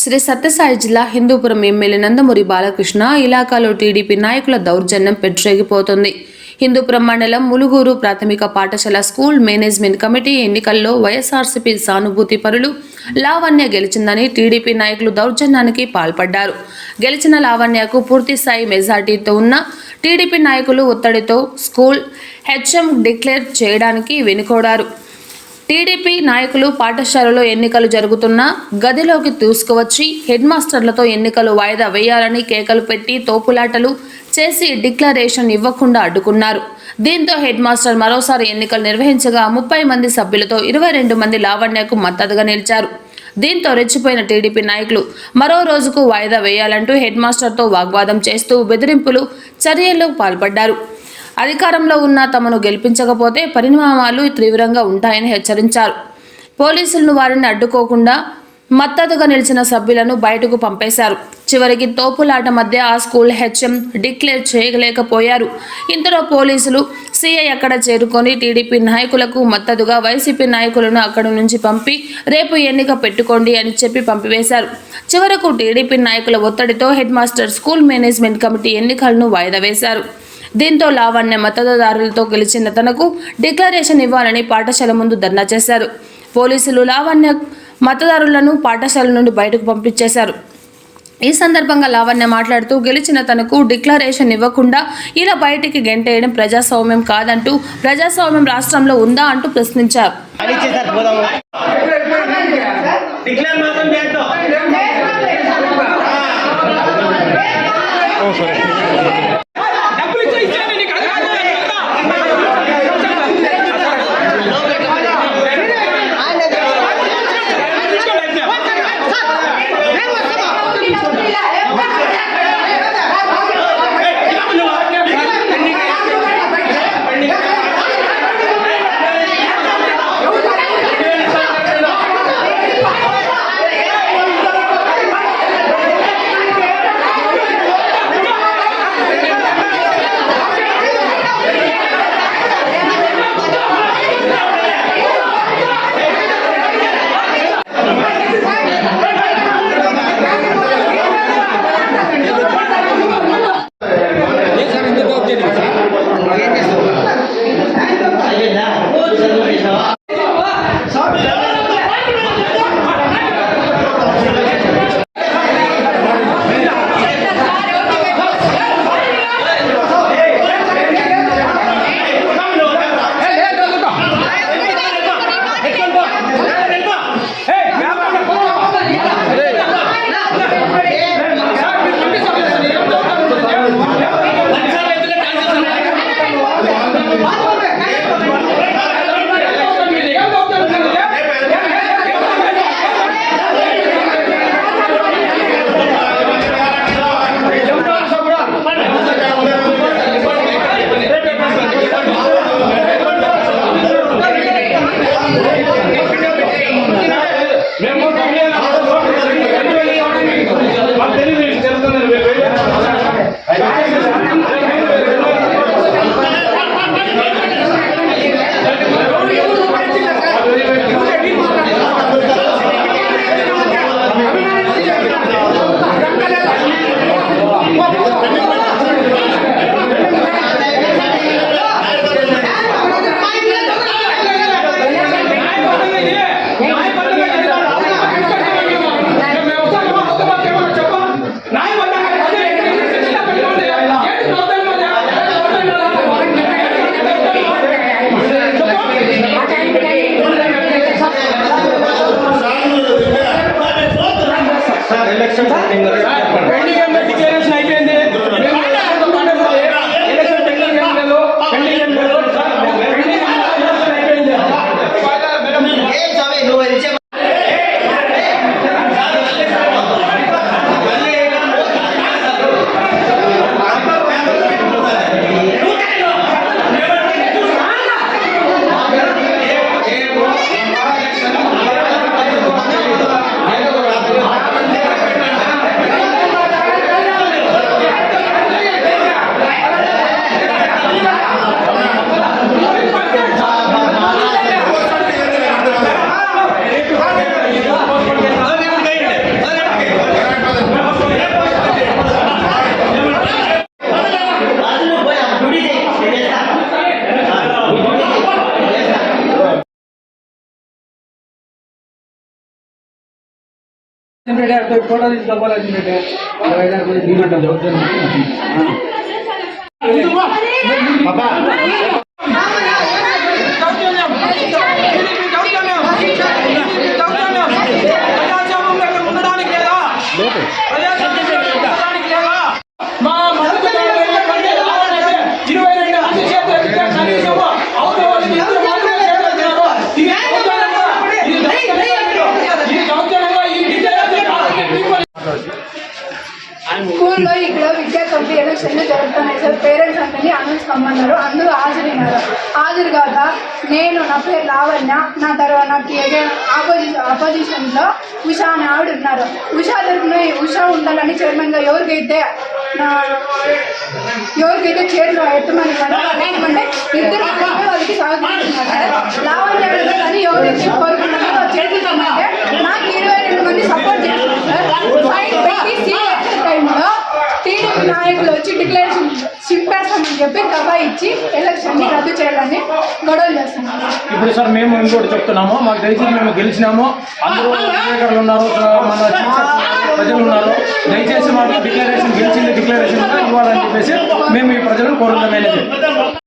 శ్రీ సత్యసాయి జిల్లా Hindupuram MLA Nandamuri Balakrishna ఇలాకాలో TDP నాయకుల దౌర్జన్యం పెట్రేగిపోతుంది. హిందూపురం మండలం ములుగూరు ప్రాథమిక పాఠశాల స్కూల్ మేనేజ్మెంట్ కమిటీ ఎన్నికల్లో వైఎస్ఆర్సీపీ సానుభూతి పరులు లావణ్య గెలిచిందని టీడీపీ నాయకులు దౌర్జన్యానికి పాల్పడ్డారు. గెలిచిన లావణ్యకు పూర్తి స్థాయి మెజార్టీతో ఉన్న టీడీపీ నాయకులు ఒత్తిడితో స్కూల్ హెచ్ఎం డిక్లేర్ చేయడానికి వెనుకోడారు. టీడీపీ నాయకులు పాఠశాలలో ఎన్నికలు జరుగుతున్న గదిలోకి తీసుకువచ్చి హెడ్ మాస్టర్లతో ఎన్నికలు వాయిదా వేయాలని కేకలు పెట్టి తోపులాటలు చేసి డిక్లరేషన్ ఇవ్వకుండా అడ్డుకున్నారు. దీంతో హెడ్ మాస్టర్ మరోసారి ఎన్నికలు నిర్వహించగా 30 మంది సభ్యులతో 22 మంది లావణ్యకు మద్దతుగా నిలిచారు. దీంతో రెచ్చిపోయిన టీడీపీ నాయకులు మరో రోజుకు వాయిదా వేయాలంటూ హెడ్ మాస్టర్తో వాగ్వాదం చేస్తూ బెదిరింపులు చర్యలకు పాల్పడ్డారు. అధికారంలో ఉన్న తమను గెలిపించకపోతే పరిణామాలు తీవ్రంగా ఉంటాయని హెచ్చరించారు. పోలీసులను వారిని అడ్డుకోకుండా మద్దతుగా నిలిచిన సభ్యులను బయటకు పంపేశారు. చివరికి తోపులాట మధ్య ఆ స్కూల్ హెచ్ఎం డిక్లేర్ చేయలేకపోయారు. ఇంతలో పోలీసులు సీఐ అక్కడ చేరుకొని టీడీపీ నాయకులకు మద్దతుగా వైసీపీ నాయకులను అక్కడి నుంచి పంపి రేపు ఎన్నిక పెట్టుకోండి అని చెప్పి పంపివేశారు. చివరకు టీడీపీ నాయకుల ఒత్తిడితో head master school management committee ఎన్నికలను వాయిదా వేశారు. దీంతో లావణ్య మద్దతుదారులతో గెలిచిన తనకు డిక్లరేషన్ ఇవ్వాలని పాఠశాల ముందు ధర్నా చేశారు. పోలీసులు లావణ్య మతదారులను పాఠశాల నుండి బయటకు పంపించేశారు. ఈ సందర్భంగా లావణ్య మాట్లాడుతూ గెలిచిన తనకు డిక్లరేషన్ ఇవ్వకుండా ఇలా బయటికి గెంటేయడం ప్రజాస్వామ్యం కాదంటూ ప్రజాస్వామ్యం రాష్ట్రంలో ఉందా అంటూ ప్రశ్నించారు. ఫోటో తీసుకోవాలి స్కూల్లో ఇక్కడ విద్యా కమిటీ ఎలక్షన్లు జరుగుతున్నాయి సార్. పేరెంట్స్ అందరినీ అనౌన్స్ కమ్మన్నారు. అందరూ హాజరైనారు. హాజరు కాక నా పేరు లావణ్య, నా తర్వాత నాకు అపోజిషన్లో ఉషా అని ఆవిడ ఉన్నారు. ఉషా తరఫున ఉషా ఉండాలని చైర్మన్గా ఎవరికైతే చైర్లో ఎత్తమని అంటే ఇద్దరు వాళ్ళకి సహకరిస్తున్నారు. లావణ్య అని ఎవరైతే కోరుకుంటున్నారో చేస్తున్నారంటే నాకు 22 మంది సపోర్ట్ చేస్తున్నారు సార్. ఫైన్ పెట్టి సీఎస్ టైంలో టీడీపీ నాయకులు వచ్చి డిక్లరేషన్ చింపేస్తామని చెప్పి దబా ఇచ్చి ఎలక్షన్ని రద్దు చేయాలని గొడవలు చేస్తున్నారు. ఇప్పుడు సార్ మేము ఇంకోటి చెప్తున్నాము, మాకు దయచేసి మేము గెలిచినాము, అందరూ విలేకరులు ఉన్నారు, మన ప్రజలు ఉన్నారు, దయచేసి మాకు డిక్లరేషన్ గెలిచింది డిక్లరేషన్ ఇవ్వాలని చెప్పేసి మేము ఈ ప్రజలను కోరుతున్నాం.